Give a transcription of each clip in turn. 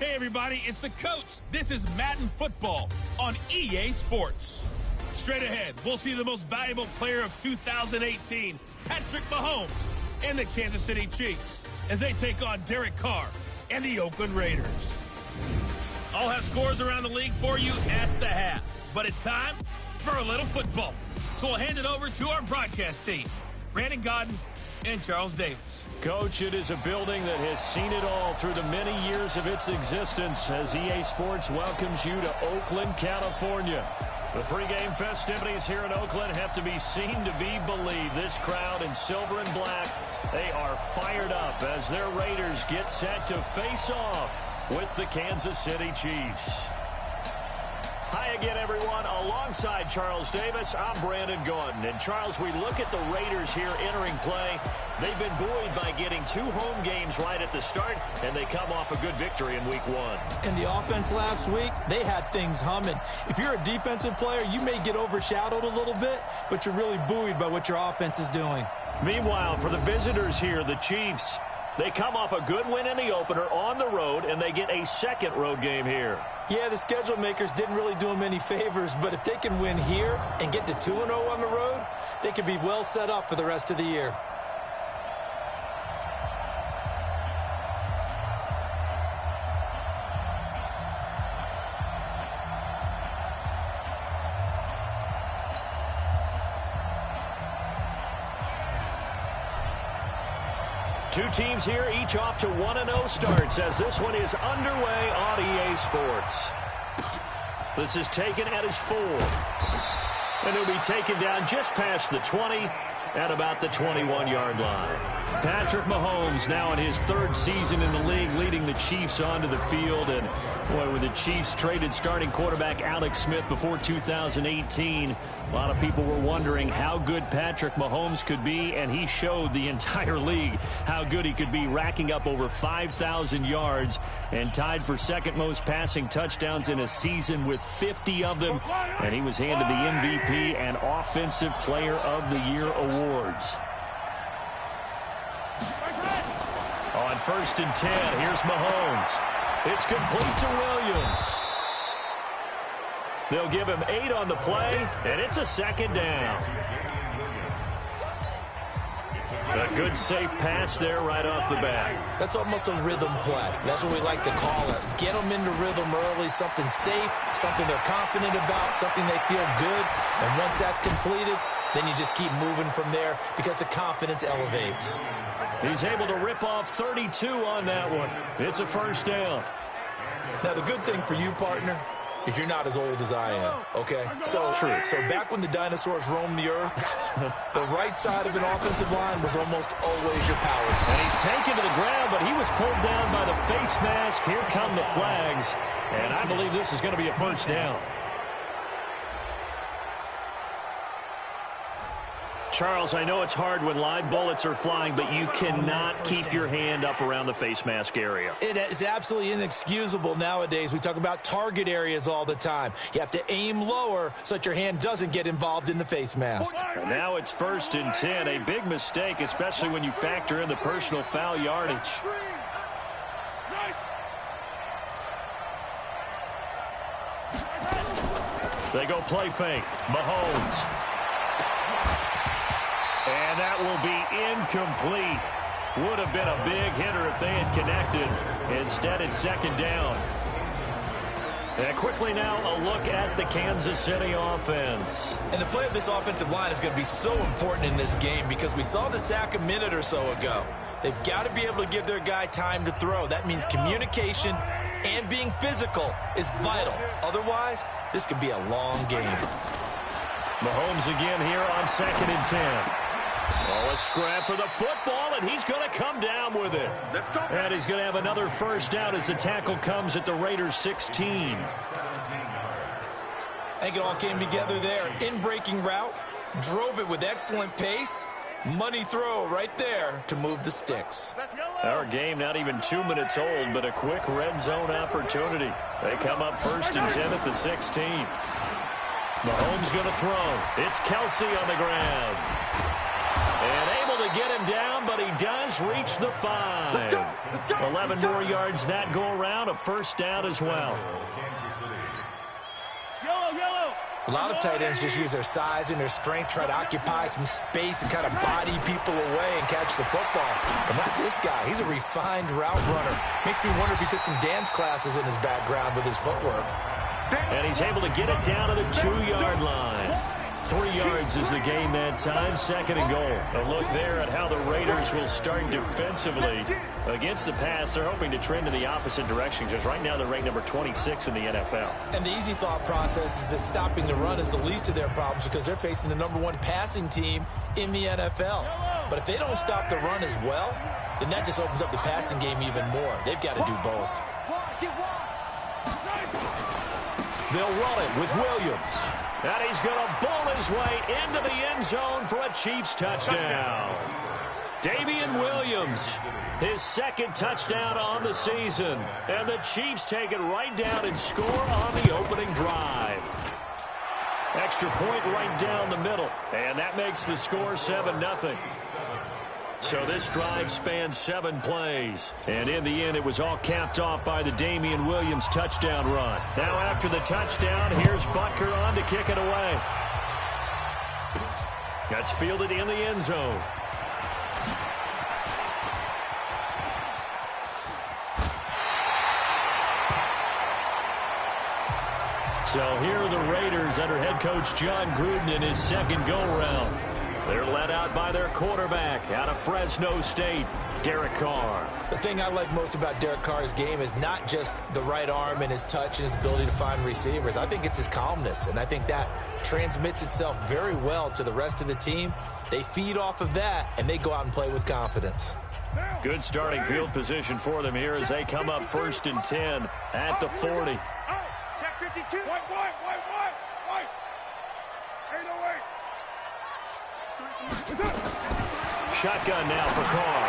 Hey everybody, it's the coach. This is Madden Football on EA Sports. Straight ahead, we'll see the most valuable player of 2018, Patrick Mahomes, and the Kansas City Chiefs as they take on Derek Carr and the Oakland Raiders. I'll have scores around the league for you at the half, but it's time for a little football. So we'll hand it over to our broadcast team, Brandon Godden and Charles Davis. Coach, it is a building that has seen it all through the many years of its existence as EA Sports welcomes you to Oakland, California. The pregame festivities here in Oakland have to be seen to be believed. This crowd in silver and black, they are fired up as their Raiders get set to face off with the Kansas City Chiefs. Hi again, everyone. Alongside Charles Davis, I'm Brandon Gordon. And Charles, we look at the Raiders here entering play. They've been buoyed by getting 2 home games right at the start, and they come off a good victory in Week 1. And the offense last week, they had things humming. If you're a defensive player, you may get overshadowed a little bit, but you're really buoyed by what your offense is doing. Meanwhile, for the visitors here, the Chiefs, they come off a good win in the opener on the road, and they get a second road game here. Yeah, the schedule makers didn't really do them any favors, but if they can win here and get to 2-0 on the road, they could be well set up for the rest of the year. Two teams here, each off to 1-0 starts as this one is underway on EA Sports. This is taken at his 4. And he'll be taken down just past the 20 at about the 21-yard line. Patrick Mahomes now in his 3rd season in the league, leading the Chiefs onto the field. And, boy, when the Chiefs traded starting quarterback Alex Smith before 2018, a lot of people were wondering how good Patrick Mahomes could be, and he showed the entire league how good he could be, racking up over 5,000 yards and tied for second most passing touchdowns in a season with 50 of them. And he was handed the MVP and Offensive Player of the Year awards. On 1st and 10, here's Mahomes. It's complete to Williams. They'll give him 8 on the play, and it's a second down. A good, safe pass there right off the bat. That's almost a rhythm play. That's what we like to call it. Get them into rhythm early, something safe, something they're confident about, something they feel good. And once that's completed, then you just keep moving from there because the confidence elevates. He's able to rip off 32 on that one. It's a first down. Now, the good thing for you, partner, is you're not as old as I am, okay? So back when the dinosaurs roamed the earth, the right side of an offensive line was almost always your power. And he's taken to the ground, but he was pulled down by the face mask. Here come the flags, and I believe this is going to be a first down. Charles, I know it's hard when live bullets are flying, but you cannot keep your hand up around the face mask area. It is absolutely inexcusable nowadays. We talk about target areas all the time. You have to aim lower so that your hand doesn't get involved in the face mask. And now it's 1st and 10, a big mistake, especially when you factor in the personal foul yardage. They go play fake. Mahomes. And that will be incomplete. Would have been a big hitter if they had connected. Instead, it's second down. And quickly now, a look at the Kansas City offense. And the play of this offensive line is going to be so important in this game because we saw the sack a minute or so ago. They've got to be able to give their guy time to throw. That means communication and being physical is vital. Otherwise, this could be a long game. Mahomes again here on 2nd and 10. Oh, a scrap for the football, and he's going to come down with it. And he's going to have another first down as the tackle comes at the Raiders' 16. I think it all came together there. In-breaking route, drove it with excellent pace. Money throw right there to move the sticks. Our game not even 2 minutes old, but a quick red zone opportunity. They come up 1st and 10 at the 16. Mahomes going to throw. It's Kelsey on the ground. And able to get him down, but he does reach the 5. 11 more yards that go around, a first down as well. A lot of tight ends just use their size and their strength, try to occupy some space and kind of body people away and catch the football. But not this guy. He's a refined route runner. Makes me wonder if he took some dance classes in his background with his footwork. And he's able to get it down to the 2-yard line. 3 yards is the gain that time, second and goal. A look there at how the Raiders will start defensively. Against the pass, they're hoping to trend in the opposite direction, because right now they're ranked number 26 in the NFL. And the easy thought process is that stopping the run is the least of their problems because they're facing the number 1 passing team in the NFL. But if they don't stop the run as well, then that just opens up the passing game even more. They've got to do both. They'll run it with Williams. And he's going to bowl his way into the end zone for a Chiefs touchdown. Damian Williams, his second touchdown on the season. And the Chiefs take it right down and score on the opening drive. Extra point right down the middle. And that makes the score 7-0. So this drive spans 7 plays. And in the end, it was all capped off by the Damian Williams touchdown run. Now after the touchdown, here's Butker on to kick it away. That's fielded in the end zone. So here are the Raiders under head coach John Gruden in his second go-round. They're led out by their quarterback out of Fresno State, Derek Carr. The thing I like most about Derek Carr's game is not just the right arm and his touch and his ability to find receivers. I think it's his calmness, and I think that transmits itself very well to the rest of the team. They feed off of that, and they go out and play with confidence. Good starting field position for them here as they come up 1st and 10 at the 40. Check 52. White. Shotgun now for Carr.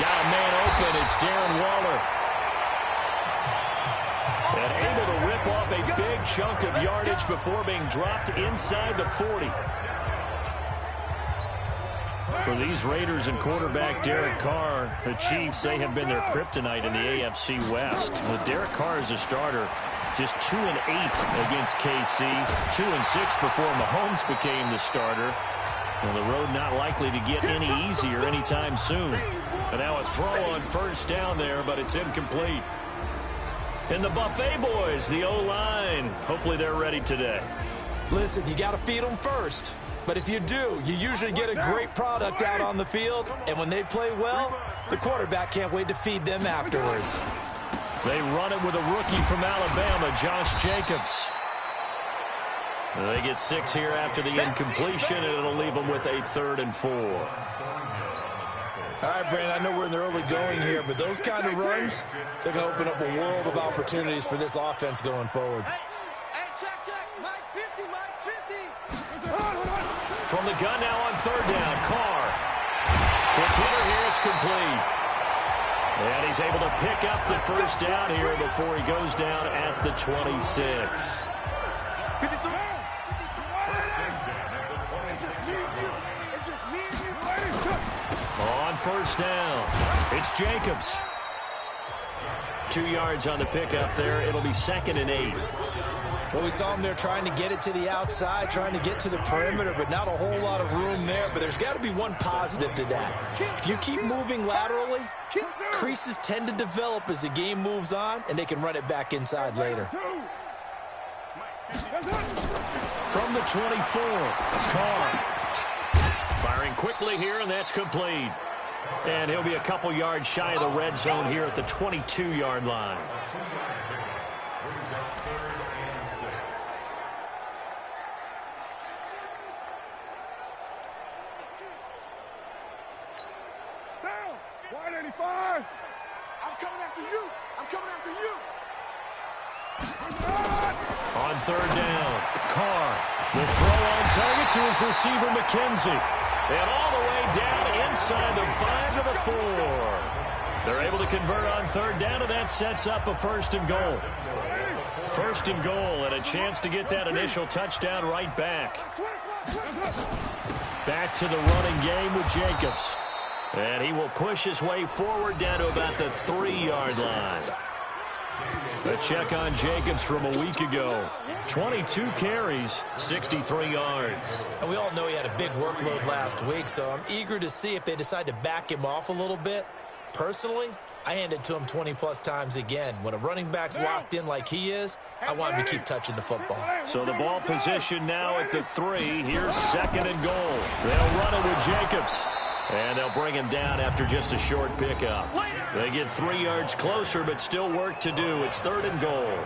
Got a man open. It's Darren Waller. And able to rip off a big chunk of yardage before being dropped inside the 40. For these Raiders and quarterback Derek Carr, the Chiefs, they have been their kryptonite in the AFC West. With Derek Carr as a starter, just 2-8 against KC, 2-6 before Mahomes became the starter. Well, the road not likely to get any easier anytime soon. And now a throw on first down there, but it's incomplete. And the Buffet boys, the O-line, hopefully they're ready today. Listen, you got to feed them first. But if you do, you usually get a great product out on the field. And when they play well, the quarterback can't wait to feed them afterwards. They run it with a rookie from Alabama, Josh Jacobs. They get 6 here after the incompletion, and it'll leave them with a 3rd and 4. All right, Brandon, I know we're in the early going here, but those kind of runs, they're going to open up a world of opportunities for this offense going forward. Hey, check. Mike 50. From the gun now on 3rd down, Carr. Quick hitter here, it's complete. And he's able to pick up the first down here before he goes down at the 26. On first down, it's Jacobs. 2 yards on the pickup there. It'll be 2nd and 8. Well, we saw him there trying to get it to the outside, trying to get to the perimeter, but not a whole lot of room there. But there's got to be one positive to that. If you keep moving laterally, creases tend to develop as the game moves on, and they can run it back inside later. From the 24, Carr. Firing quickly here, and that's complete. And he'll be a couple yards shy of the red zone here at the 22-yard line. Down. 185. I'm coming after you. On 3rd down, Carr will throw on target to his receiver, McKenzie. And all the way down inside the 5 to the 4. They're able to convert on 3rd down, and that sets up a 1st and goal. 1st and goal, and a chance to get that initial touchdown right back. Back to the running game with Jacobs. And he will push his way forward down to about the 3-yard line. A check on Jacobs from a week ago. 22 carries, 63 yards. And we all know he had a big workload last week, so I'm eager to see if they decide to back him off a little bit. Personally, I hand it to him 20-plus times again. When a running back's locked in like he is, I want him to keep touching the football. So the ball position now at the 3. Here's 2nd and goal. They'll run it with Jacobs. And they'll bring him down after just a short pickup. They get 3 yards closer, but still work to do. It's 3rd and goal.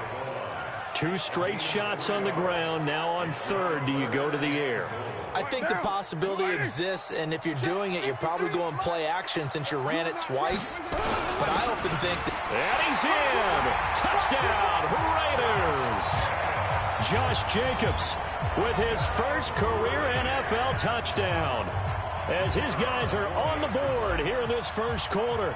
2 straight shots on the ground. Now on 3rd, do you go to the air? I think the possibility exists, and if you're doing it, you're probably going play action since you ran it twice. But I often think that... And he's in! Touchdown, Raiders! Josh Jacobs with his first career NFL touchdown, as his guys are on the board here in this first quarter.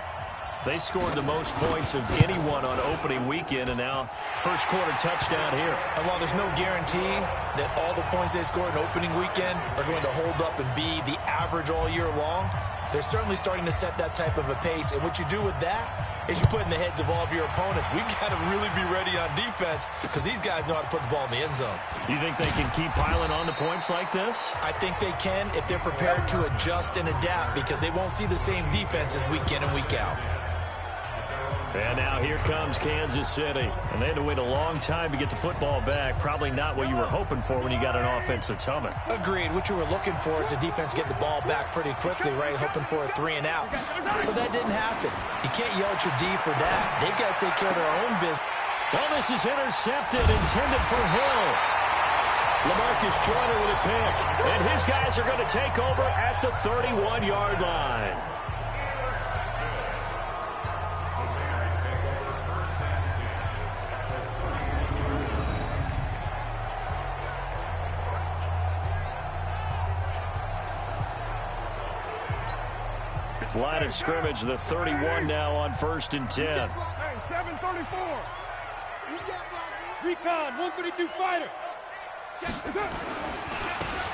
They scored the most points of anyone on opening weekend, and now first quarter touchdown here. And while there's no guarantee that all the points they scored in opening weekend are going to hold up and be the average all year long, they're certainly starting to set that type of a pace. And what you do with that is you put in the heads of all of your opponents, we've got to really be ready on defense because these guys know how to put the ball in the end zone. You think they can keep piling on the points like this? I think they can if they're prepared to adjust and adapt, because they won't see the same defenses week in and week out. And now here comes Kansas City. And they had to wait a long time to get the football back. Probably not what you were hoping for when you got an offense that's humming. Agreed. What you were looking for is the defense get the ball back pretty quickly, right? Hoping for a 3 and out. So that didn't happen. You can't yell at your D for that. They've got to take care of their own business. Well, this is intercepted, intended for Hill. LaMarcus Joyner with a pick. And his guys are going to take over at the 31-yard line. Line of scrimmage, the 31 now on 1st and 10. Hey, 734. Recon, 132 fighter.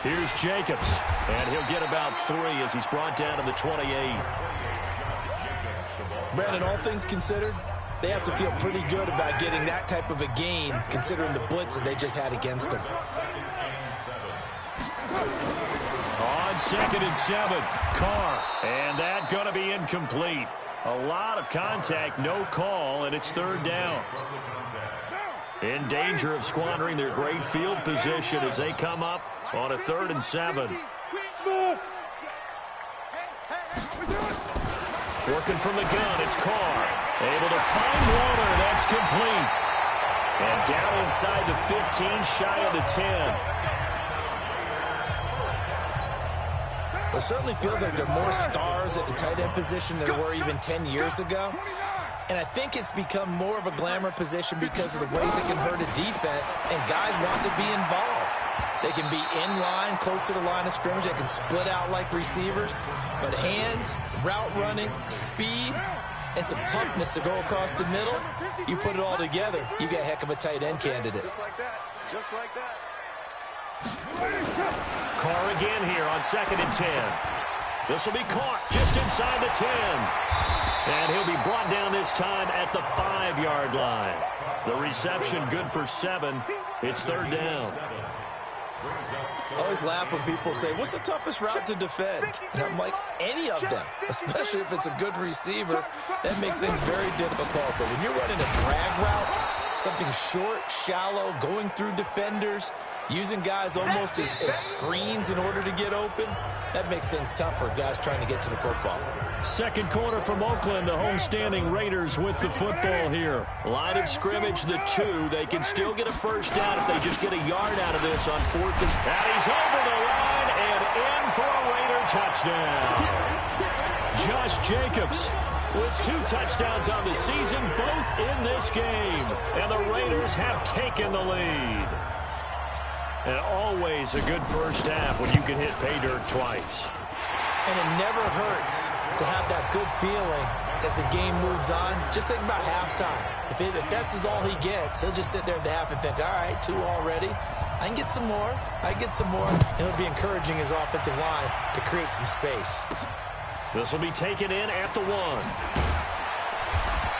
Here's Jacobs, and he'll get about 3 as he's brought down to the 28. Brandon, all things considered, they have to feel pretty good about getting that type of a gain, considering the blitz that they just had against them. On 2nd and 7, Carr, and that going to be incomplete. A lot of contact, no call, and it's 3rd down. In danger of squandering their great field position as they come up on a 3rd and 7. Working from the gun, it's Carr. Able to find Warner, that's complete. And down inside the 15, shy of the 10. It certainly feels like there are more stars at the tight end position than there were even 10 years ago. And I think it's become more of a glamour position because of the ways it can hurt a defense, and guys want to be involved. They can be in line, close to the line of scrimmage. They can split out like receivers. But hands, route running, speed, and some toughness to go across the middle, you put it all together, you got a heck of a tight end candidate. Just like that. Just like that. Carr again here on 2nd and 10. This will be caught just inside the 10. And he'll be brought down this time at the 5-yard line. The reception good for 7. It's 3rd down. I always laugh when people say, what's the toughest route to defend? And I'm like, any of them, especially if it's a good receiver. That makes things very difficult. But when you're running a drag route, something short, shallow, going through defenders, using guys almost as screens in order to get open, that makes things tough for guys trying to get to the football. Second quarter from Oakland, the homestanding Raiders with the football here. Line of scrimmage, the 2. They can still get a first down if they just get a yard out of this on 4th. And he's over the line and in for a Raider touchdown. Josh Jacobs with 2 touchdowns on the season, both in this game. And the Raiders have taken the lead. And always a good first half when you can hit pay dirt twice. And it never hurts to have that good feeling as the game moves on. Just think about halftime. If that's all he gets, he'll just sit there at the half and think, all right, 2 already. I can get some more. And it'll be encouraging his offensive line to create some space. This will be taken in at the 1.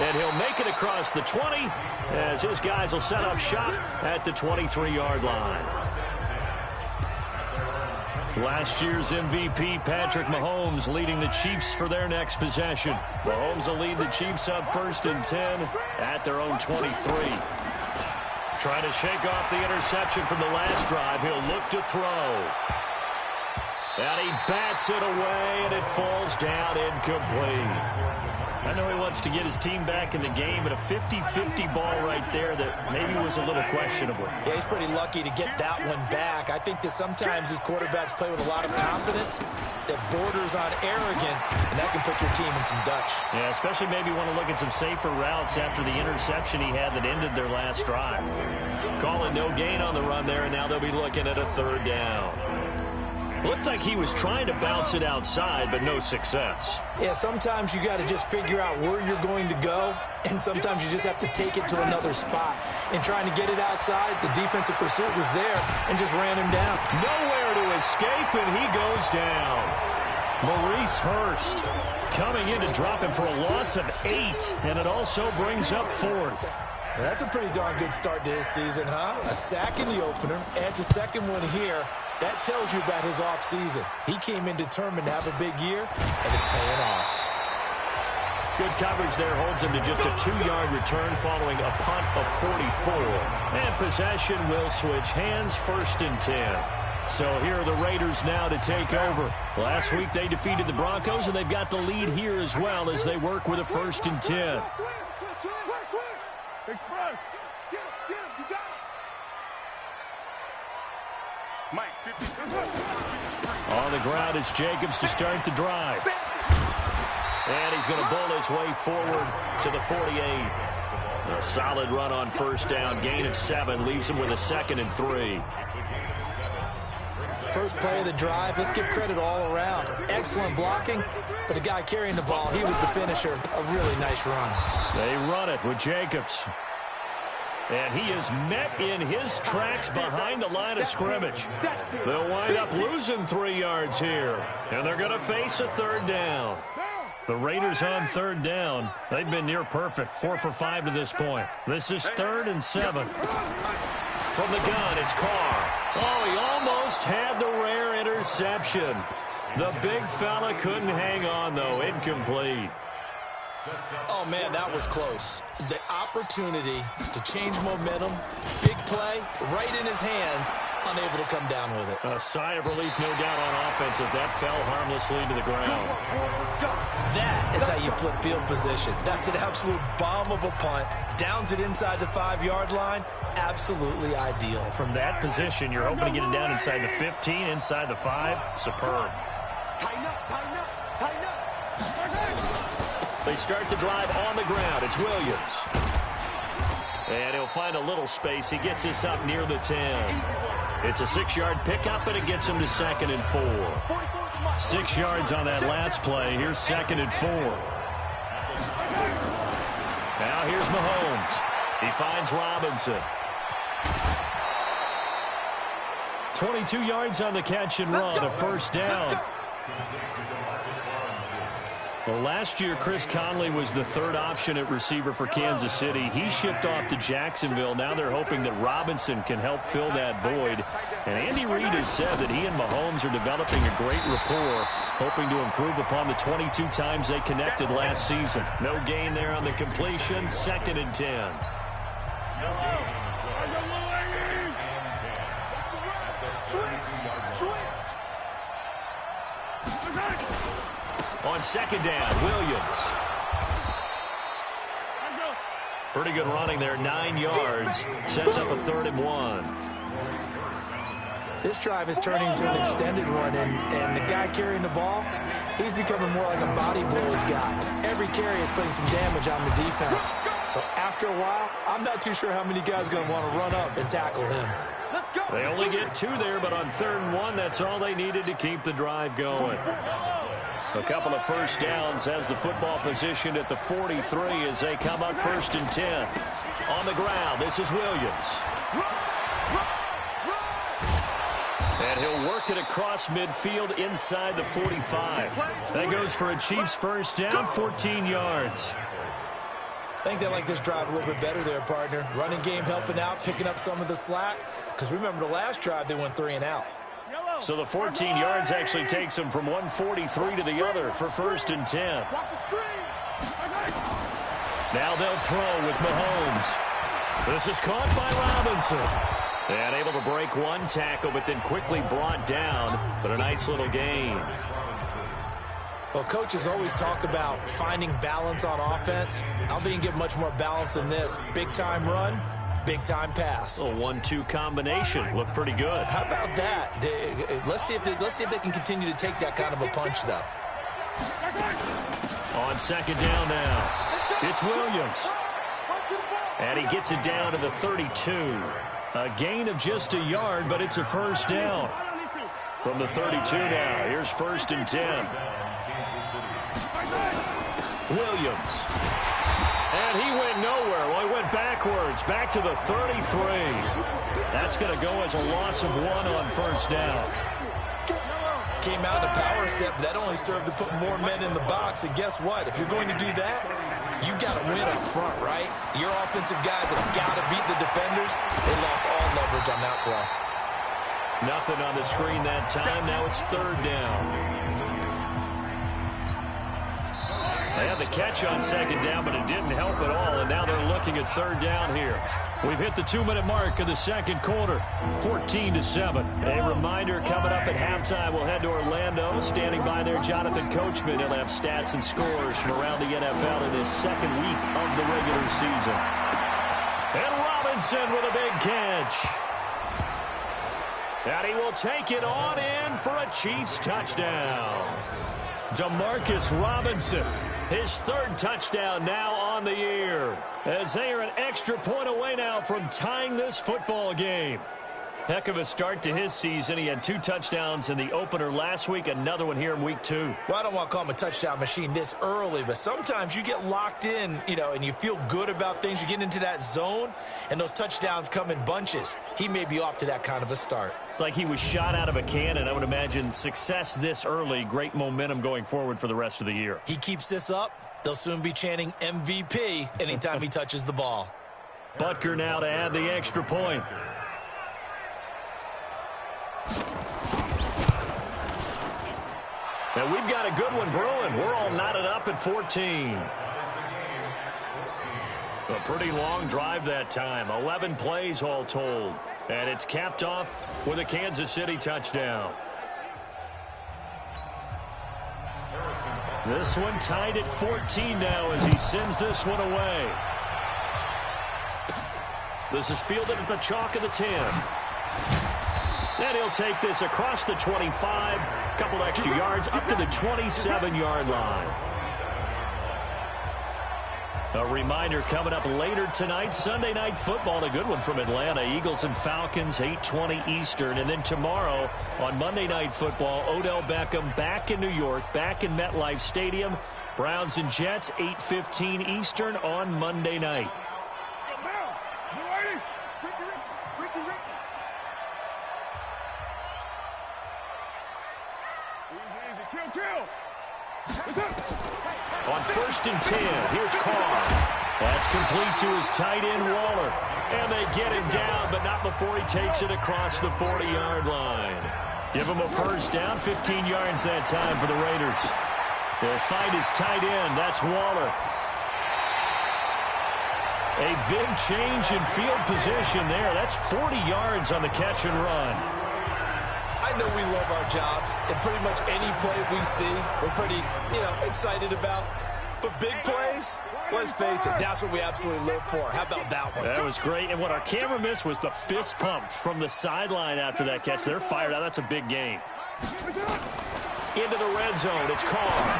And he'll make it across the 20 as his guys will set up shop at the 23-yard line. Last year's MVP, Patrick Mahomes, leading the Chiefs for their next possession. Mahomes will lead the Chiefs up 1st and 10 at their own 23. Trying to shake off the interception from the last drive. He'll look to throw. And he bats it away, and it falls down incomplete. I know he wants to get his team back in the game, but a 50-50 ball right there that maybe was a little questionable. Yeah, he's pretty lucky to get that one back. I think that sometimes these quarterbacks play with a lot of confidence that borders on arrogance, and that can put your team in some Dutch. Yeah, especially maybe want to look at some safer routes after the interception he had that ended their last drive. Calling no gain on the run there, and now they'll be looking at a 3rd down. Looked like he was trying to bounce it outside, but no success. Yeah, sometimes you got to just figure out where you're going to go, and sometimes you just have to take it to another spot. And trying to get it outside, the defensive pursuit was there and just ran him down. Nowhere to escape, and he goes down. Maurice Hurst coming in to drop him for a loss of 8, and it also brings up 4th. That's a pretty darn good start to his season, huh? A sack in the opener, adds a second one here. That tells you about his offseason. He came in determined to have a big year, and it's paying off. Good coverage there holds him to just a 2-yard return following a punt of 44. And possession will switch hands, 1st and 10. So here are the Raiders now to take over. Last week they defeated the Broncos, and they've got the lead here as well as they work with a 1st and 10. Express. Get him, you got him. Mike, 50. On the ground, it's Jacobs to start the drive. And he's going to bull his way forward to the 48. A solid run on 1st down, gain of 7, leaves him with a 2nd and 3. First play of the drive, let's give credit all around. Excellent blocking, but the guy carrying the ball, he was the finisher. A really nice run. They run it with Jacobs. And he is met in his tracks behind the line of scrimmage. They'll wind up losing 3 yards here. And they're going to face a 3rd down. The Raiders on 3rd down. They've been near perfect, 4 for 5 to this point. This is 3rd and 7. From the gun, it's Carr. Oh, he almost had the rare interception. The big fella couldn't hang on, though. Incomplete. Oh, man, that was close. The opportunity to change momentum, big play, right in his hands, unable to come down with it. A sigh of relief, no doubt, on offense if that fell harmlessly to the ground. That is how you flip field position. That's an absolute bomb of a punt. Downs it inside the 5-yard line. Absolutely ideal. From that position, you're hoping to get it down inside the 15, inside the 5. Superb. Tighten up, tighten up, tighten up. They start the drive on the ground. It's Williams. And he'll find a little space. He gets this up near the 10. It's a 6-yard pickup, and it gets him to 2nd and 4. 6 yards on that last play. Here's 2nd and 4. Now here's Mahomes. He finds Robinson. 22 yards on the catch and run, a 1st down. Well, last year, Chris Conley was the 3rd option at receiver for Kansas City. He shipped off to Jacksonville. Now they're hoping that Robinson can help fill that void. And Andy Reid has said that he and Mahomes are developing a great rapport, hoping to improve upon the 22 times they connected last season. No gain there on the completion, 2nd and 10. On 2nd down, Williams. Pretty good running there, 9 yards. Sets up a 3rd and 1. This drive is turning into an extended one, and the guy carrying the ball, he's becoming more like a body blows guy. Every carry is putting some damage on the defense. So after a while, I'm not too sure how many guys are going to want to run up and tackle him. They only get 2 there, but on 3rd and 1, that's all they needed to keep the drive going. A couple of 1st downs has the football position at the 43 as they come up 1st and 10. On the ground, this is Williams. it across midfield inside the 45. That goes for a Chiefs first down, 14 yards. I think they like this drive a little bit better there, partner. Running game helping out, picking up some of the slack. Because remember the last drive, they went 3 and out. So the 14 yards actually takes them from 143 to the other for first and 10. Now they'll throw with Mahomes. This is caught by Robinson. And able to break one tackle, but then quickly brought down. But a nice little gain. Well, coaches always talk about finding balance on offense. I don't think you can get much more balance than this. Big-time run, big-time pass. A 1-2 combination. Looked pretty good. How about that? Let's see if they can continue to take that kind of a punch, though. On second down now, it's Williams. And he gets it down to the 32. A gain of just a yard, but it's a first down. From the 32 now, here's first and 10. Williams. And he went nowhere. Well, he went backwards, back to the 33. That's going to go as a loss of 1 on first down. Came out in a power set, but that only served to put more men in the box. And guess what? If you're going to do that, you've got to win up front, right? Your offensive guys have got to beat the defenders. They lost all leverage on that play. Nothing on the screen that time. Now it's third down. They had the catch on second down, but it didn't help at all, and now they're looking at third down here. We've hit the 2-minute mark of the second quarter, 14-7. A reminder coming up at halftime, we'll head to Orlando. Standing by there, Jonathan Coachman. He'll have stats and scores from around the NFL in this second week of the regular season. And Robinson with a big catch. And he will take it on in for a Chiefs touchdown. Demarcus Robinson, his third touchdown now on the year, as they are an extra point away now from tying this football game. Heck of a start to his season. He had 2 touchdowns in the opener last week, another one here in week 2. Well, I don't want to call him a touchdown machine this early, but sometimes you get locked in, and you feel good about things. You get into that zone, and those touchdowns come in bunches. He may be off to that kind of a start. It's like he was shot out of a cannon. I would imagine success this early, great momentum going forward for the rest of the year. He keeps this up, they'll soon be chanting MVP anytime he touches the ball. Butker now to add the extra point. And we've got a good one brewing. We're all knotted up at 14. A pretty long drive that time. 11 plays all told. And it's capped off with a Kansas City touchdown. This one tied at 14 now as he sends this one away. This is fielded at the chalk of the 10. And he'll take this across the 25. A couple extra yards up to the 27-yard line. A reminder coming up later tonight, Sunday Night Football, a good one from Atlanta. Eagles and Falcons, 8:20 Eastern. And then tomorrow on Monday Night Football, Odell Beckham back in New York, back in MetLife Stadium. Browns and Jets, 8:15 Eastern on Monday night. On first and 10, here's Carr. That's complete to his tight end, Waller. And they get him down, but not before he takes it across the 40-yard line. Give him a first down, 15 yards that time for the Raiders. They'll find his tight end. That's Waller. A big change in field position there. That's 40 yards on the catch and run. I know we love our jobs, and pretty much any play we see, we're pretty, excited about. But big plays, let's face it, that's what we absolutely live for. How about that one? That was great, and what our camera missed was the fist pump from the sideline after that catch. They're fired out. That's a big gain. Into the red zone, it's Carr.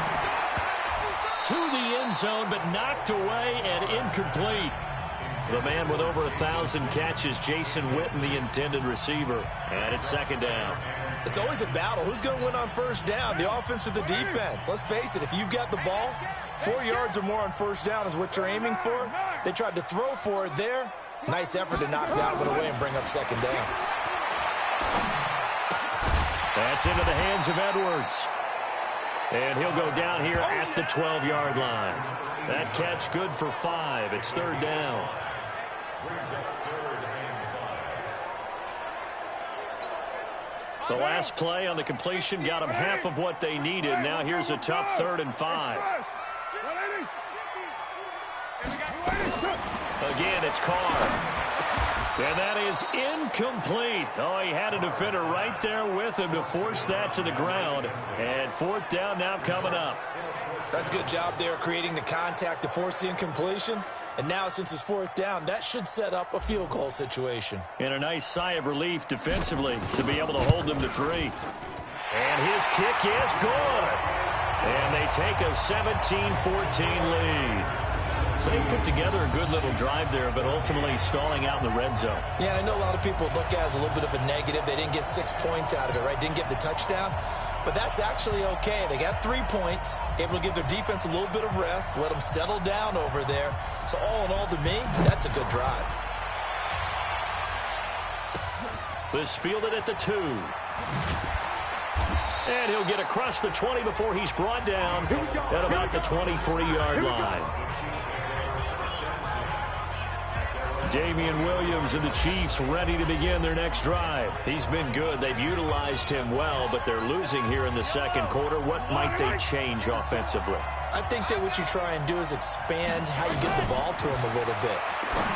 To the end zone, but knocked away and incomplete. The man with over 1,000 catches, Jason Witten, the intended receiver. And it's second down. It's always a battle. Who's going to win on first down, the offense or the defense? Let's face it, if you've got the ball, 4 yards or more on first down is what you're aiming for. They tried to throw for it there. Nice effort to knock that one away and bring up second down. That's into the hands of Edwards. And he'll go down here at the 12-yard line. That catch good for 5. It's third down. The last play on the completion got them half of what they needed. Now here's a tough 3rd and 5. Again, it's Carr. And that is incomplete. Oh, he had a defender right there with him to force that to the ground. And 4th down now coming up. That's a good job there creating the contact to force the incompletion. And now, since it's 4th down, that should set up a field goal situation. And a nice sigh of relief defensively to be able to hold them to 3. And his kick is good. And they take a 17-14 lead. So they put together a good little drive there, but ultimately stalling out in the red zone. Yeah, I know a lot of people look at it as a little bit of a negative. They didn't get 6 points out of it, right? Didn't get the touchdown. But that's actually okay. They got 3 points, able to give their defense a little bit of rest, let them settle down over there. So all in all, to me, that's a good drive. This fielded at the 2. And he'll get across the 20 before he's brought down at about the 23-yard line. Damian Williams and the Chiefs ready to begin their next drive. He's been good. They've utilized him well, but they're losing here in the second quarter. What might they change offensively? I think that what you try and do is expand how you get the ball to him a little bit.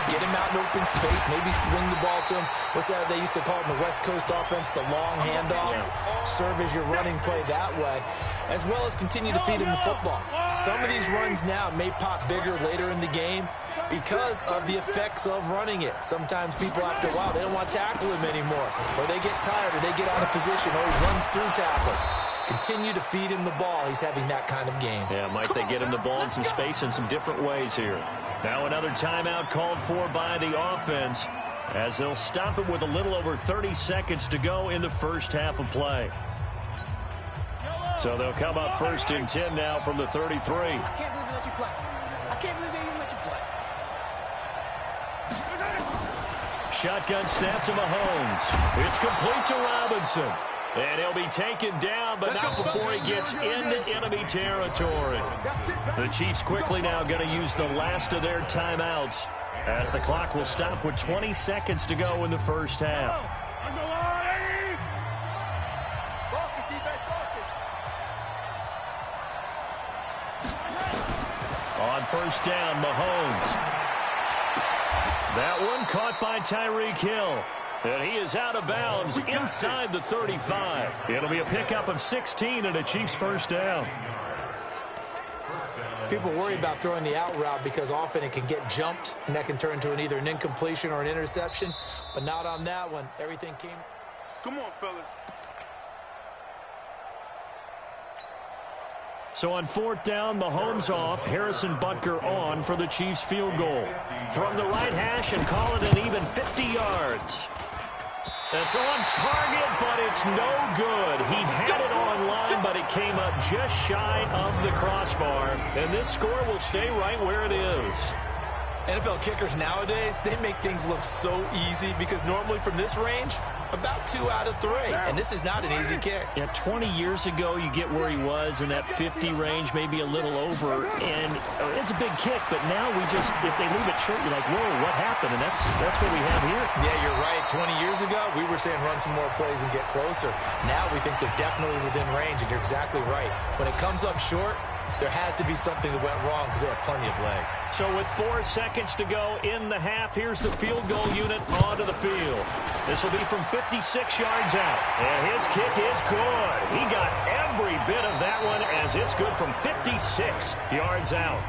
Get him out in open space, maybe swing the ball to him. What's that they used to call it in the West Coast offense, the long handoff? Serve as your running play that way, as well as continue to feed him the football. Some of these runs now may pop bigger later in the game because of the effects of running it. Sometimes people, after a while, they don't want to tackle him anymore, or they get tired, or they get out of position, or he runs through tackles. Continue to feed him the ball. He's having that kind of game. Yeah, might they get him the ball in some space in some different ways here. Now another timeout called for by the offense as they'll stop it with a little over 30 seconds to go in the first half of play. So they'll come up 1st and 10 now from the 33. I can't believe they let you play. I can't believe they even let you play. Shotgun snap to Mahomes. It's complete to Robinson. And he'll be taken down, but not before he gets into enemy territory. The Chiefs quickly now going to use the last of their timeouts as the clock will stop with 20 seconds to go in the first half. On 1st down, Mahomes. That one caught by Tyreek Hill. And he is out of bounds inside the 35. It'll be a pickup of 16 and a Chiefs 1st down. People worry about throwing the out route because often it can get jumped, and that can turn into either an incompletion or an interception. But not on that one. Everything came. Come on, fellas. So on 4th down, Mahomes off, Harrison Butker on for the Chiefs field goal. From the right hash and call it an even 50 yards. That's on target, but it's no good. He had it on line, but it came up just shy of the crossbar. And this score will stay right where it is. NFL kickers nowadays, they make things look so easy because normally from this range, about 2 out of 3. And this is not an easy kick. Yeah, 20 years ago, you get where he was in that 50 range, maybe a little over. And it's a big kick, but now we just, if they leave it short, you're like, whoa, what happened? And that's what we have here. Yeah, you're right. 20 years ago, we were saying run some more plays and get closer. Now we think they're definitely within range, and you're exactly right. When it comes up short, there has to be something that went wrong because they have plenty of leg. So with 4 seconds to go in the half, here's the field goal unit onto the field. This will be from 56 yards out. And his kick is good. He got every bit of that one as it's good from 56 yards out.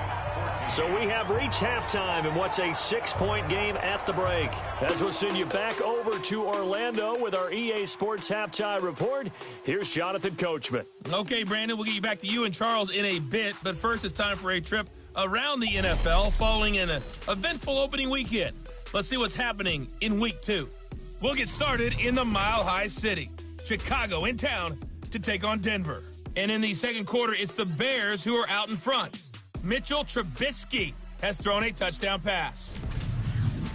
So we have reached halftime in what's a 6-point game at the break. As we'll send you back over to Orlando with our EA Sports Halftime Report, here's Jonathan Coachman. Okay, Brandon, we'll get you back to you and Charles in a bit. But first, it's time for a trip around the NFL following an eventful opening weekend. Let's see what's happening in Week 2. We'll get started in the Mile High City. Chicago in town to take on Denver. And in the second quarter, it's the Bears who are out in front. Mitchell Trubisky has thrown a touchdown pass.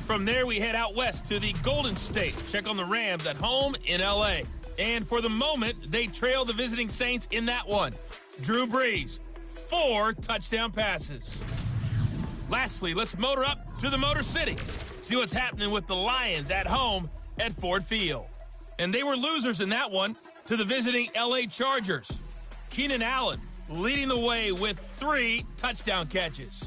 From there, we head out west to the Golden State. Check on the Rams at home in L.A. And for the moment, they trail the visiting Saints in that one. Drew Brees, 4 touchdown passes. Lastly, let's motor up to the Motor City. See what's happening with the Lions at home at Ford Field. And they were losers in that one to the visiting LA Chargers. Keenan Allen leading the way with 3 touchdown catches.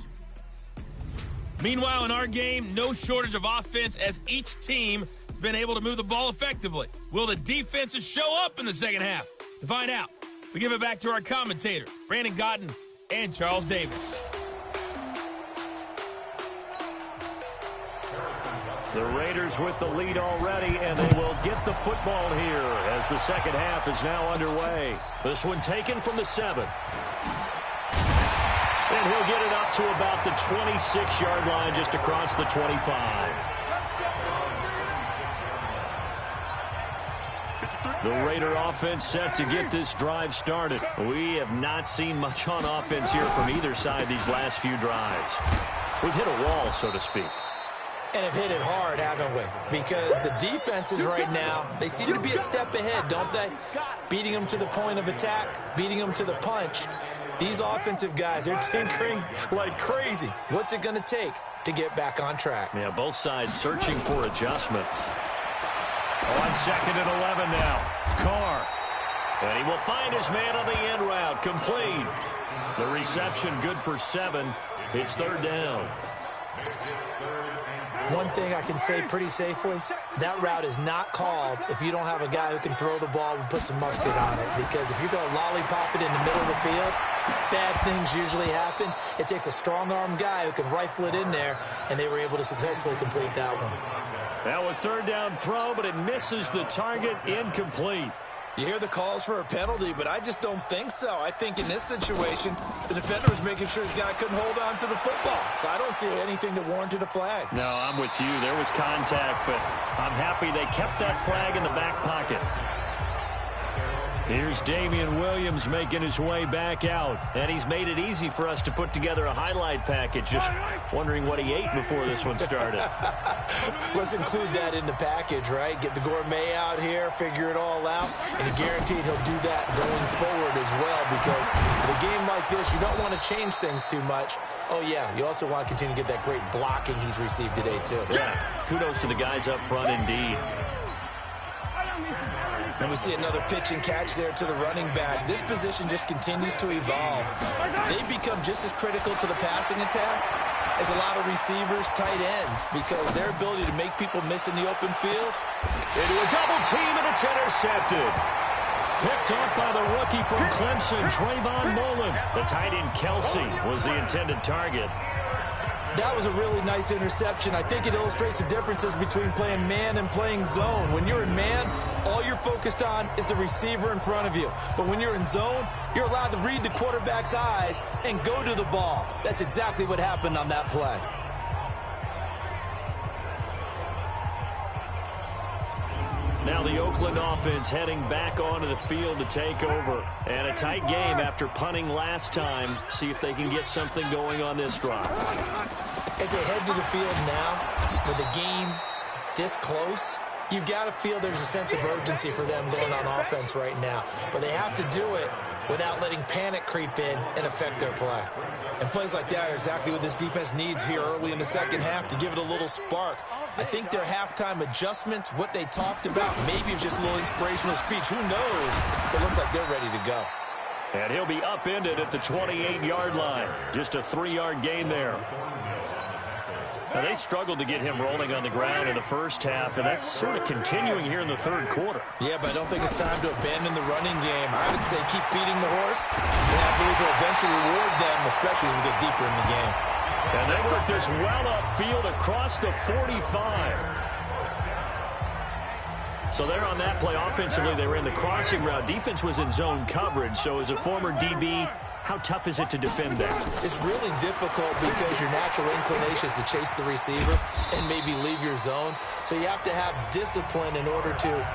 Meanwhile, in our game, no shortage of offense as each team has been able to move the ball effectively. Will the defenses show up in the second half? To find out, we give it back to our commentators, Brandon Gotten and Charles Davis. The Raiders with the lead already, and they will get the football here as the second half is now underway. This one taken from the 7. And he'll get it up to about the 26-yard line, just across the 25. The Raider offense set to get this drive started. We have not seen much on offense here from either side these last few drives. We've hit a wall, so to speak. And have hit it hard, haven't we? Because the defenses right now, they seem to be a step ahead, don't they? Beating them to the point of attack, beating them to the punch. These offensive guys, they're tinkering like crazy. What's it going to take to get back on track? Yeah, both sides searching for adjustments. On 2nd and 11 now. Carr. And he will find his man on the end route. Complete. The reception good for 7. It's 3rd down. One thing I can say pretty safely, that route is not called if you don't have a guy who can throw the ball and put some musket on it. Because if you go lollipop it in the middle of the field, bad things usually happen. It takes a strong-arm guy who can rifle it in there, and they were able to successfully complete that one. Now a 3rd down throw, but it misses the target. Incomplete. You hear the calls for a penalty, but I just don't think so. I think in this situation, the defender was making sure his guy couldn't hold on to the football. So I don't see anything that warranted a flag. No, I'm with you. There was contact, but I'm happy they kept that flag in the back pocket. Here's Damian Williams making his way back out. And he's made it easy for us to put together a highlight package. Just wondering what he ate before this one started. Let's include that in the package, right? Get the gourmet out here, figure it all out. And guaranteed he'll do that going forward as well. Because in a game like this, you don't want to change things too much. Oh, yeah, you also want to continue to get that great blocking he's received today, too. Yeah, kudos to the guys up front indeed. And we see another pitch and catch there to the running back. This position just continues to evolve. They become just as critical to the passing attack as a lot of receivers, tight ends, because their ability to make people miss in the open field. Into a double team, and it's intercepted. Picked off by the rookie from Clemson, Trayvon Mullen. The tight end Kelsey was the intended target. That was a really nice interception. I think it illustrates the differences between playing man and playing zone. When you're in man, all you're focused on is the receiver in front of you. But when you're in zone, you're allowed to read the quarterback's eyes and go to the ball. That's exactly what happened on that play. Now the Oakland offense heading back onto the field to take over. And a tight game after punting last time. See if they can get something going on this drive. As they head to the field now, with the game this close, you've got to feel there's a sense of urgency for them going on offense right now. But they have to do it without letting panic creep in and affect their play. And plays like that are exactly what this defense needs here early in the second half to give it a little spark. I think their halftime adjustments, what they talked about, maybe it was just a little inspirational speech. Who knows? It looks like they're ready to go. And he'll be upended at the 28-yard line. Just a 3-yard gain there. Now, they struggled to get him rolling on the ground in the first half, and that's sort of continuing here in the third quarter. Yeah, but I don't think it's time to abandon the running game. I would say keep feeding the horse, and I believe they'll eventually reward them, especially as we get deeper in the game. And they work this well upfield across the 45. So they're on that play offensively. They were in the crossing route. Defense was in zone coverage, so as a former DB, how tough is it to defend that? It's really difficult because your natural inclination is to chase the receiver and maybe leave your zone. So you have to have discipline in order to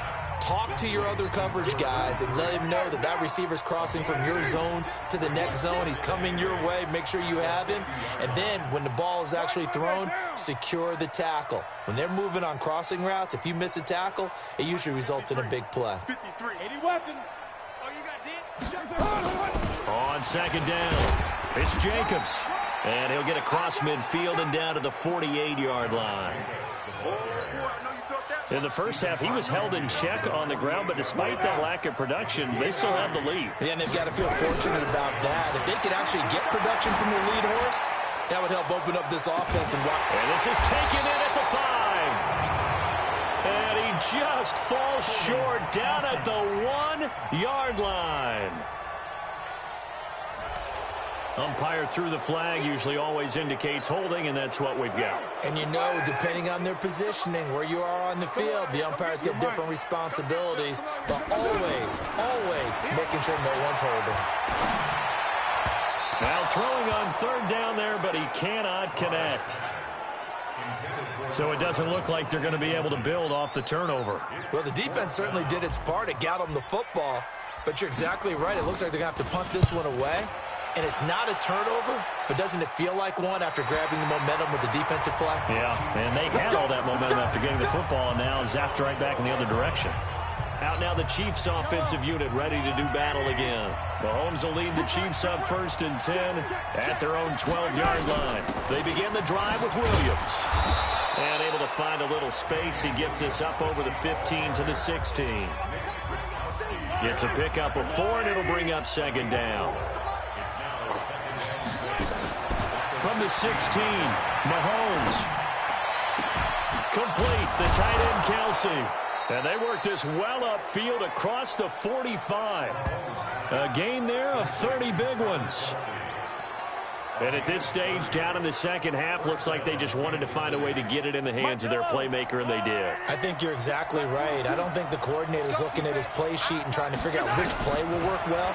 talk to your other coverage guys and let him know that that receiver's crossing from your zone to the next zone. He's coming your way. Make sure you have him. And then when the ball is actually thrown, secure the tackle. When they're moving on crossing routes, if you miss a tackle, it usually results in a big play. 53. 80 weapon. Oh, you got On second down, it's Jacobs. And he'll get across midfield and down to the 48-yard line. In the first half, he was held in check on the ground, but despite that lack of production, they still have the lead. Yeah, and they've got to feel fortunate about that. If they could actually get production from their lead horse, that would help open up this offense. And this is taken in at the 5. And he just falls short down at the 1-yard line. Umpire threw the flag, usually always indicates holding, and that's what we've got. And you know, depending on their positioning, where you are on the field, the umpires get different responsibilities, but always making sure no one's holding. Now throwing on third down there, but he cannot connect. So it doesn't look like they're going to be able to build off the turnover. Well, the defense certainly did its part. It got them the football, but you're exactly right. It looks like they're going to have to punt this one away. And it's not a turnover, but doesn't it feel like one after grabbing the momentum with the defensive play? Yeah, and they had all that momentum after getting the football, and now zapped right back in the other direction. Out now the Chiefs offensive unit ready to do battle again. Mahomes will lead the Chiefs up 1st and 10 at their own 12-yard line. They begin the drive with Williams. And able to find a little space. He gets us up over the 15 to the 16. Gets a pickup of 4, and it'll bring up second down. From the 16, Mahomes. Complete, the tight end, Kelsey. And they work this well upfield across the 45. A gain there of 30 big ones. And at this stage, down in the second half, looks like they just wanted to find a way to get it in the hands of their playmaker, and they did. I think you're exactly right. I don't think the coordinator's looking at his play sheet and trying to figure out which play will work well.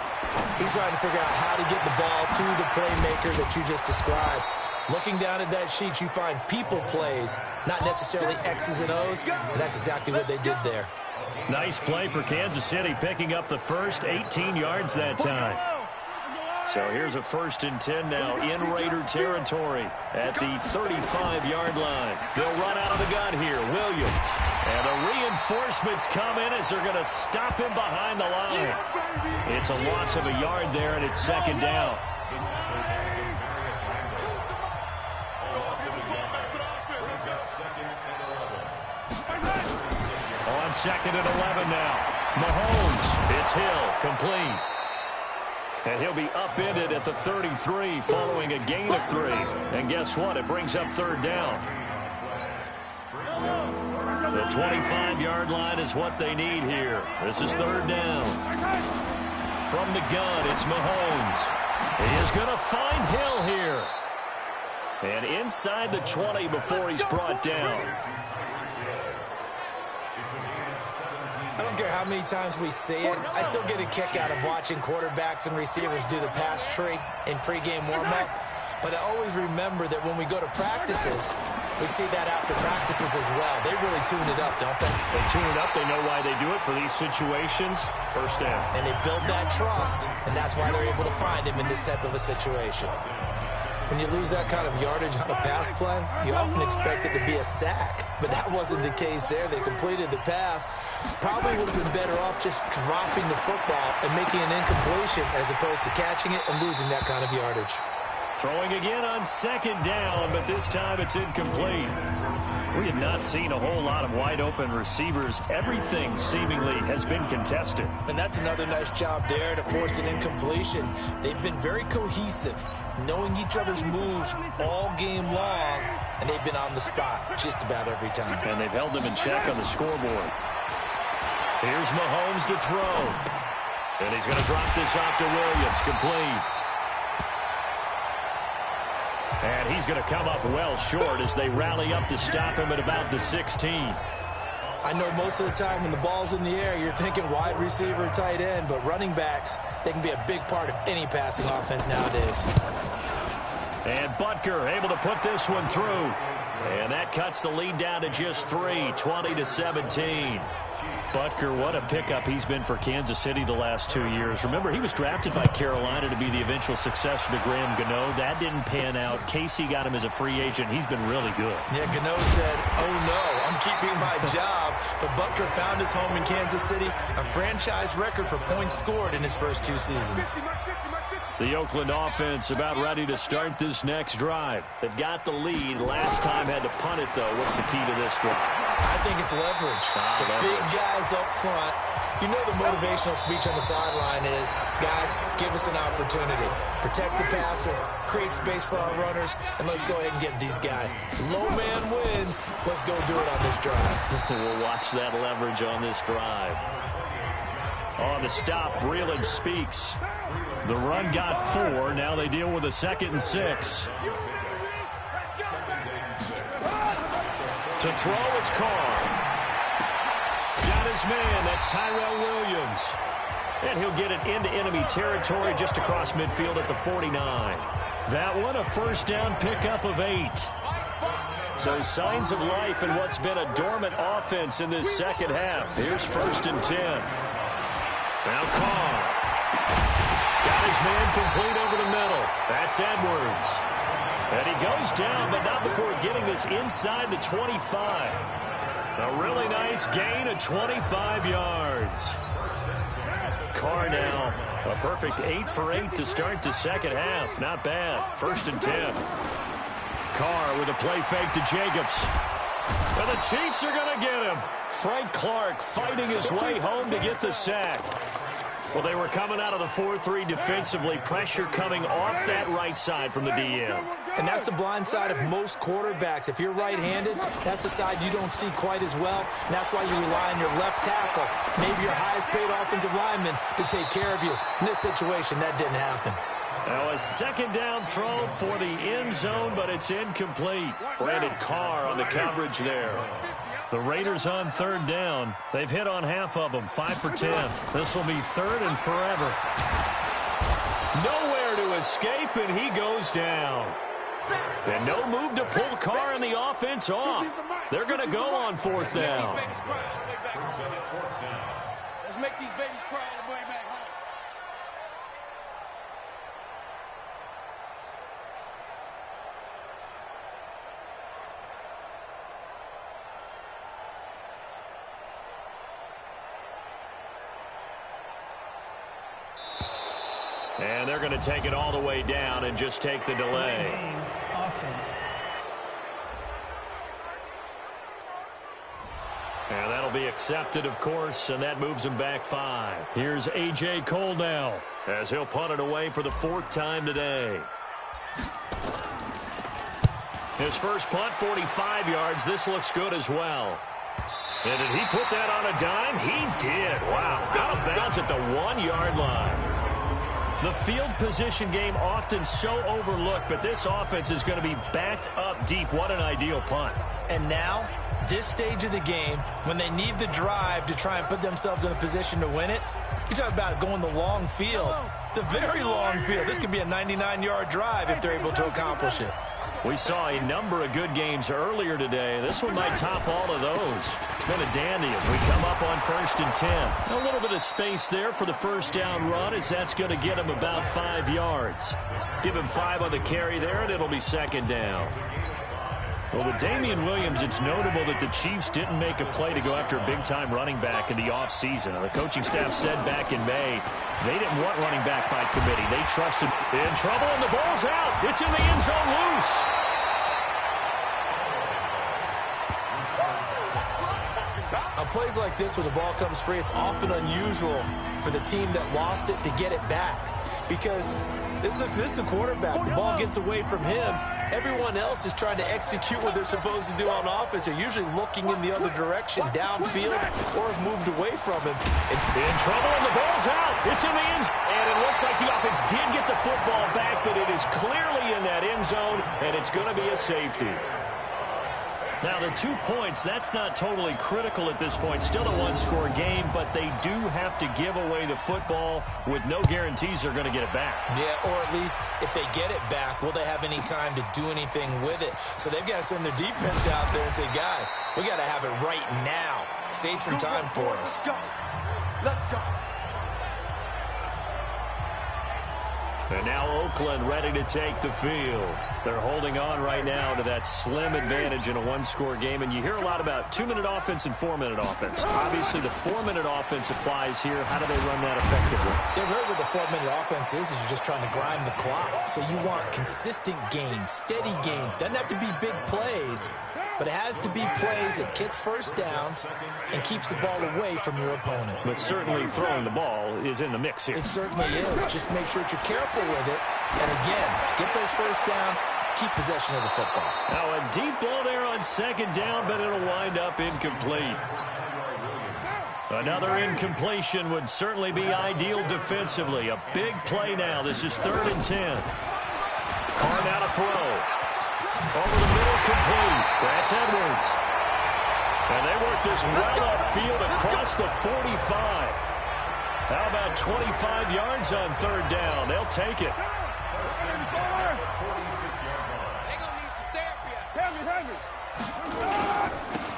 He's trying to figure out how to get the ball to the playmaker that you just described. Looking down at that sheet, you find people plays, not necessarily X's and O's, and that's exactly what they did there. Nice play for Kansas City, picking up the first 18 yards that time. So here's a 1st and 10 now in Raider territory at the 35-yard line. They'll run out of the gun here. Williams. And the reinforcements come in as they're going to stop him behind the line. It's a loss of a yard there, and it's second down. On 2nd and 11 now. Mahomes. It's Hill. Complete. And he'll be upended at the 33 following a gain of 3. And guess what? It brings up third down. The 25-yard line is what they need here. This is third down. From the gun, it's Mahomes. He is going to find Hill here. And inside the 20 before he's brought down. I don't care how many times we see it. I still get a kick out of watching quarterbacks and receivers do the pass tree in pregame warm-up. But I always remember that when we go to practices, we see that after practices as well. They really tune it up, don't they? They tune it up. They know why they do it for these situations. First down. And they build that trust, and that's why they're able to find him in this type of a situation. When you lose that kind of yardage on a pass play, you often expect it to be a sack. But that wasn't the case there. They completed the pass. Probably would have been better off just dropping the football and making an incompletion as opposed to catching it and losing that kind of yardage. Throwing again on second down, but this time it's incomplete. We have not seen a whole lot of wide-open receivers. Everything seemingly has been contested. And that's another nice job there to force an incompletion. They've been very cohesive, knowing each other's moves all game long, and they've been on the spot just about every time. And they've held them in check on the scoreboard. Here's Mahomes to throw. And he's going to drop this off to Williams. Complete. And he's going to come up well short as they rally up to stop him at about the 16. I know most of the time when the ball's in the air, you're thinking wide receiver, tight end, but running backs, they can be a big part of any passing offense nowadays. And Butker able to put this one through. And that cuts the lead down to just 3, 20-17. Butker, what a pickup he's been for Kansas City the last 2 years. Remember, he was drafted by Carolina to be the eventual successor to Graham Gano. That didn't pan out. Casey got him as a free agent. He's been really good. Yeah, Gano said, oh no, I'm keeping my job. But Butker found his home in Kansas City, a franchise record for points scored in his first 2 seasons. The Oakland offense about ready to start this next drive. They've got the lead. Last time had to punt it, though. What's the key to this drive? I think it's leverage. Big guys up front. You know the motivational speech on the sideline is, guys, give us an opportunity. Protect the passer, create space for our runners, and let's go ahead and get these guys. Low man wins. Let's go do it on this drive. We'll watch that leverage on this drive. On the stop, Breeland speaks. The run got 4. Now they deal with a 2nd and 6. To throw, it's Carr. Got his man. That's Tyrell Williams. And he'll get it into enemy territory just across midfield at the 49. That one, a first down pickup of 8. So signs of life in what's been a dormant offense in this second half. Here's 1st and 10. Now Carr. Got his man complete over the middle. That's Edwards. And he goes down, but not before getting this inside the 25. A really nice gain of 25 yards. Carr now, a perfect 8 for 8 to start the second half. Not bad. 1st and 10. Carr with a play fake to Jacobs. And the Chiefs are going to get him. Frank Clark fighting his way home to get the sack. Well, they were coming out of the 4-3 defensively. Pressure coming off that right side from the DM. And that's the blind side of most quarterbacks. If you're right-handed, that's the side you don't see quite as well. And that's why you rely on your left tackle, maybe your highest-paid offensive lineman, to take care of you. In this situation, that didn't happen. Now a 2nd down throw for the end zone, but it's incomplete. Brandon Carr on the coverage there. The Raiders on 3rd down. They've hit on half of them, 5 for 10. This will be 3rd and forever. Nowhere to escape, and he goes down. And no move to pull Carr and the offense off. They're going to go on 4th down. Let's make these babies cry on the way back home. And they're going to take it all the way down and just take the delay. Offense. And that'll be accepted, of course, and that moves him back 5. Here's A.J. Cole now as he'll punt it away for the 4th time today. His first punt, 45 yards. This looks good as well. And did he put that on a dime? He did. Wow. Out of bounds at the 1-yard line. The field position game often so overlooked, but this offense is going to be backed up deep. What an ideal punt. And now, this stage of the game, when they need the drive to try and put themselves in a position to win it, you talk about going the long field, the very long field. This could be a 99-yard drive if they're able to accomplish it. We saw a number of good games earlier today. This one might top all of those. It's been a dandy as we come up on 1st and 10. A little bit of space there for the first down run, as that's going to get him about 5 yards. Give him 5 on the carry there, and it'll be 2nd down. Well, with Damian Williams, it's notable that the Chiefs didn't make a play to go after a big-time running back in the offseason. The coaching staff said back in May they didn't want running back by committee. They trusted. In trouble, and the ball's out. It's in the end zone loose. On plays like this where the ball comes free, it's often unusual for the team that lost it to get it back. Because this is a quarterback. The ball gets away from him. Everyone else is trying to execute what they're supposed to do on offense. They're usually looking in the other direction, downfield, or have moved away from him. In trouble, and the ball's out. It's in the end zone. And it looks like the offense did get the football back, but it is clearly in that end zone, and it's going to be a safety. Now, the 2 points, that's not totally critical at this point. Still a one-score game, but they do have to give away the football with no guarantees they're going to get it back. Yeah, or at least if they get it back, will they have have any time to do anything with it. So they've got to send their defense out there and say, guys, we got to have it right now. Save some time for us. Let's go. And now Oakland ready to take the field. They're holding on right now to that slim advantage in a one-score game. And you hear a lot about 2-minute offense and 4-minute offense. Obviously, the 4-minute offense applies here. How do they run that effectively? Yeah, really what the 4-minute offense is you're just trying to grind the clock. So you want consistent gains, steady gains. Doesn't have to be big plays, but it has to be plays that gets first downs and keeps the ball away from your opponent. But certainly throwing the ball is in the mix here. It certainly is. Just make sure that you're careful with it. And again, get those first downs, keep possession of the football. Now a deep ball there on second down, but it'll wind up incomplete. Another incompletion would certainly be ideal defensively. A big play now. This is 3rd and 10. Carr now to throw. Over the middle, complete. That's Edwards. And they work this well upfield across the 45. How about 25 yards on 3rd down? They'll take it.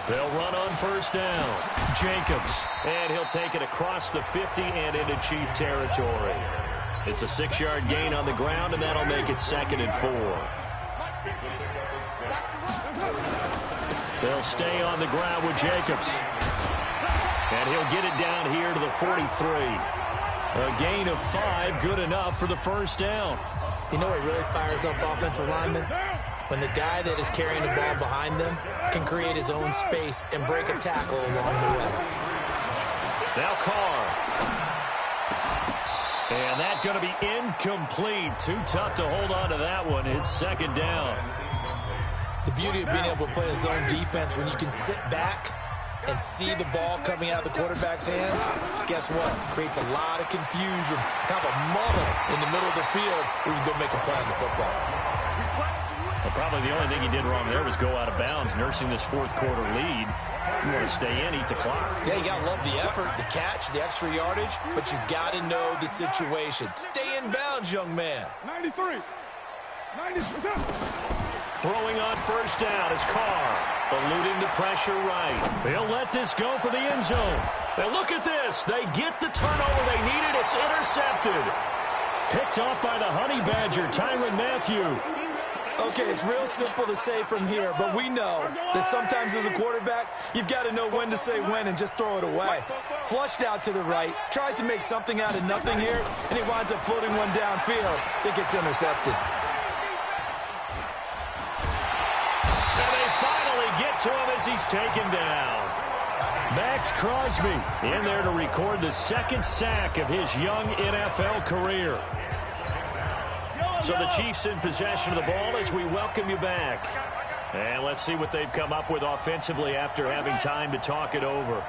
They'll run on 1st down. Jacobs. And he'll take it across the 50 and into Chief territory. It's a 6-yard gain on the ground, and that'll make it 2nd and 4. They'll stay on the ground with Jacobs. And he'll get it down here to the 43. A gain of 5, good enough for the 1st down. You know what really fires up offensive linemen? When the guy that is carrying the ball behind them can create his own space and break a tackle along the way. Now Carr. And that's going to be incomplete. Too tough to hold on to that one. It's 2nd down. The beauty of being able to play a zone defense when you can sit back and see the ball coming out of the quarterback's hands, guess what? Creates a lot of confusion, kind of a muddle in the middle of the field where you can go make a play on the football. Well, probably the only thing he did wrong there was go out of bounds, nursing this 4th quarter lead. You want to stay in, eat the clock. Yeah, you got to love the effort, the catch, the extra yardage, but you got to know the situation. Stay in bounds, young man. 93. 90%. Throwing on 1st down is Carr, eluding the pressure right. They'll let this go for the end zone. And look at this. They get the turnover they needed. It's intercepted. Picked off by the Honey Badger, Tyrann Mathieu. Okay, it's real simple to say from here, but we know that sometimes as a quarterback, you've got to know when to say when and just throw it away. Flushed out to the right, tries to make something out of nothing here, and he winds up floating one downfield that gets intercepted. And they finally get to him as he's taken down. Max Crosby in there to record the 2nd sack of his young NFL career. So the Chiefs in possession of the ball as we welcome you back. And let's see what they've come up with offensively after having time to talk it over.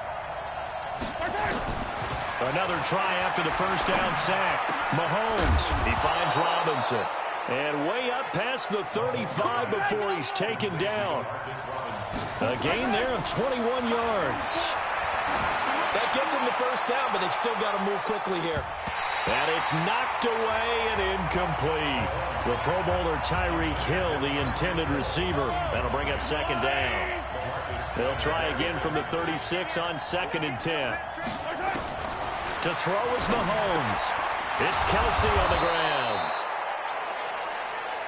Another try after the 1st down sack. Mahomes, he finds Robinson. And way up past the 35 before he's taken down. A gain there of 21 yards. That gets them the 1st down, but they've still got to move quickly here. And it's knocked away and incomplete. The Pro Bowler Tyreek Hill, the intended receiver. That'll bring up 2nd down. They'll try again from the 36 on 2nd and 10. To throw is Mahomes. It's Kelsey on the ground.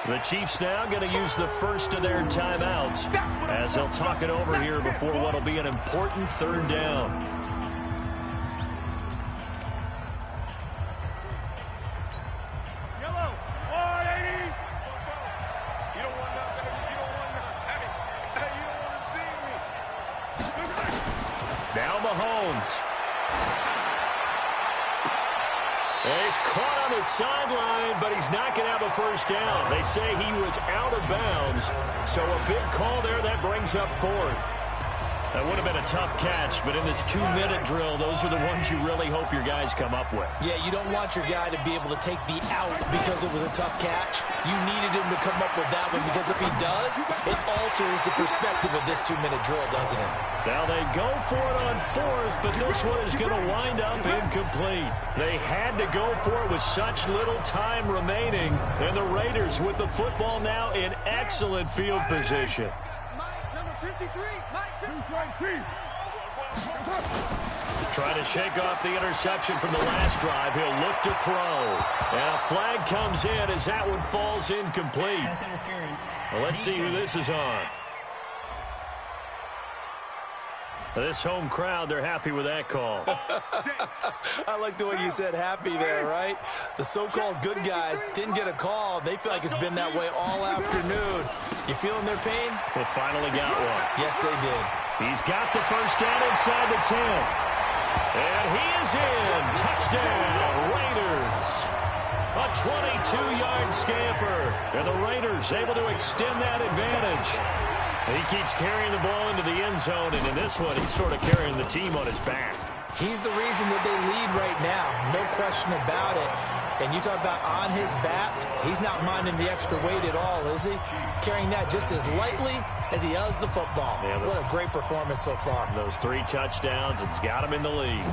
The Chiefs now going to use the first of their timeouts as they'll talk it over here before what will be an important 3rd down. Now Mahomes. And he's caught on the sideline, but he's not going to have a 1st down. They say he was out of bounds, so a big call there that brings up 4th. That would have been a tough catch, but in this 2-minute drill, those are the ones you really hope your guys come up with. Yeah, you don't want your guy to be able to take the out because it was a tough catch. You needed him to come up with that one because if he does, it alters the perspective of this 2-minute drill, doesn't it? Now they go for it on fourth, but this one is going to wind up incomplete. They had to go for it with such little time remaining, and the Raiders with the football now in excellent field position. Number 53, Trying to shake off the interception from the last drive. He'll look to throw. And a flag comes in as that one falls incomplete. Pass interference. Well, let's see who this is on. This home crowd, they're happy with that call. I like the way you said happy there, right? The so-called good guys didn't get a call. They feel like it's been that way all afternoon. You feeling their pain? Well, finally got one. Yes, they did. He's got the first down inside the 10. And he is in. Touchdown, Raiders. A 22-yard scamper. And the Raiders able to extend that advantage. He keeps carrying the ball into the end zone, and in this one, he's sort of carrying the team on his back. He's the reason that they lead right now. No question about it. And you talk about on his back, he's not minding the extra weight at all, is he? Carrying that just as lightly as he does the football. Yeah, what a great performance so far. Those 3 touchdowns, it's got him in the lead.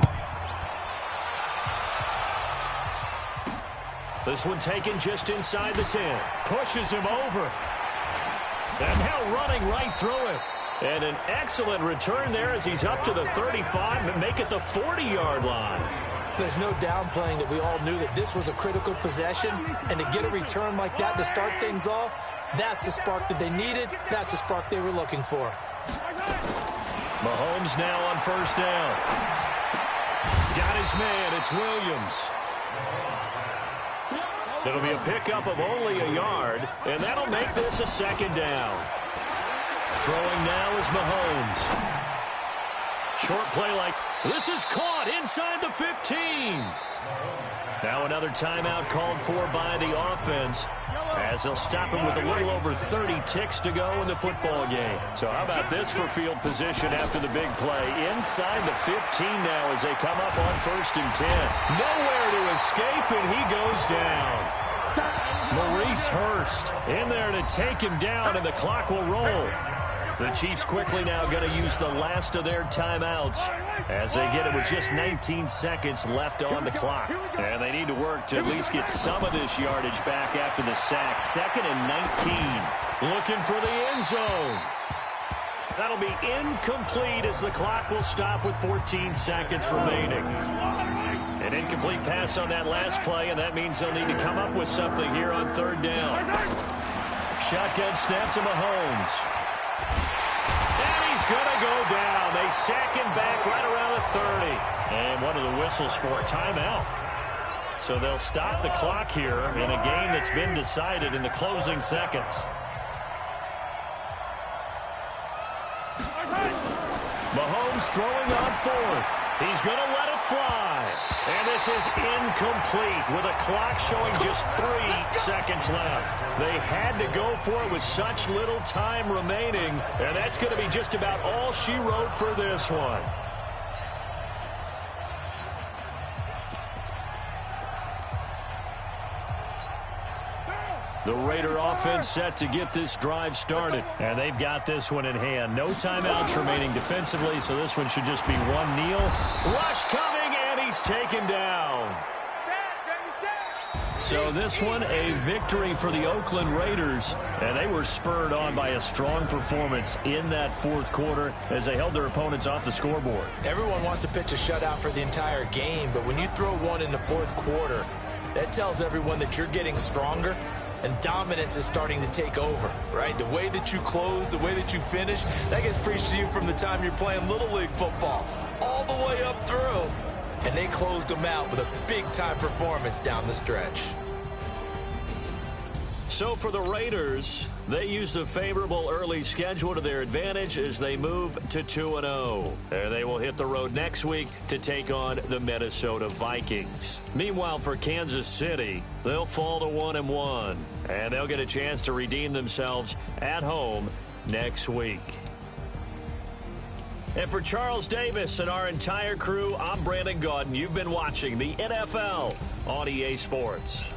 This one taken just inside the 10. Pushes him over. And now running right through it. And an excellent return there as he's up to the 35 and make it the 40-yard line. There's no downplaying that we all knew that this was a critical possession. And to get a return like that to start things off, that's the spark that they needed. That's the spark they were looking for. Mahomes now on first down. Got his man. It's Williams. It'll be a pickup of only a yard, and that'll make this a second down. Throwing now is Mahomes. Short play like this is caught inside the 15. Now another timeout called for by the offense as they'll stop him with a little over 30 ticks to go in the football game. So how about this for field position after the big play? Inside the 15 now as they come up on 1st and 10. Nowhere to escape, and he goes down. Maurice Hurst in there to take him down, and the clock will roll. The Chiefs quickly now going to use the last of their timeouts as they get it with just 19 seconds left on the clock. And they need to work to at least get some of this yardage back after the sack. 2nd and 19. Looking for the end zone. That'll be incomplete as the clock will stop with 14 seconds remaining. An incomplete pass on that last play, and that means they'll need to come up with something here on 3rd down. Shotgun snap to Mahomes. And he's going to go down. They sack him back right around the 30. And one of the whistles for a timeout. So they'll stop the clock here in a game that's been decided in the closing seconds. Mahomes throwing on 4th. He's going to let it fly. And this is incomplete with a clock showing just 3 seconds left. They had to go for it with such little time remaining, and that's going to be just about all she wrote for this one. The Raider offense set to get this drive started. And they've got this one in hand. No timeouts remaining defensively, so this one should just be one kneel. Rush coming, and he's taken down. So this one, a victory for the Oakland Raiders. And they were spurred on by a strong performance in that 4th quarter as they held their opponents off the scoreboard. Everyone wants to pitch a shutout for the entire game, but when you throw one in the 4th quarter, that tells everyone that you're getting stronger. And dominance is starting to take over, right? The way that you close, the way that you finish, that gets preached to you from the time you're playing Little League football all the way up through. And they closed them out with a big-time performance down the stretch. So for the Raiders, they used a favorable early schedule to their advantage as they move to 2-0. And they will hit the road next week to take on the Minnesota Vikings. Meanwhile, for Kansas City, they'll fall to 1-1. And they'll get a chance to redeem themselves at home next week. And for Charles Davis and our entire crew, I'm Brandon Gaudin. You've been watching the NFL on EA Sports.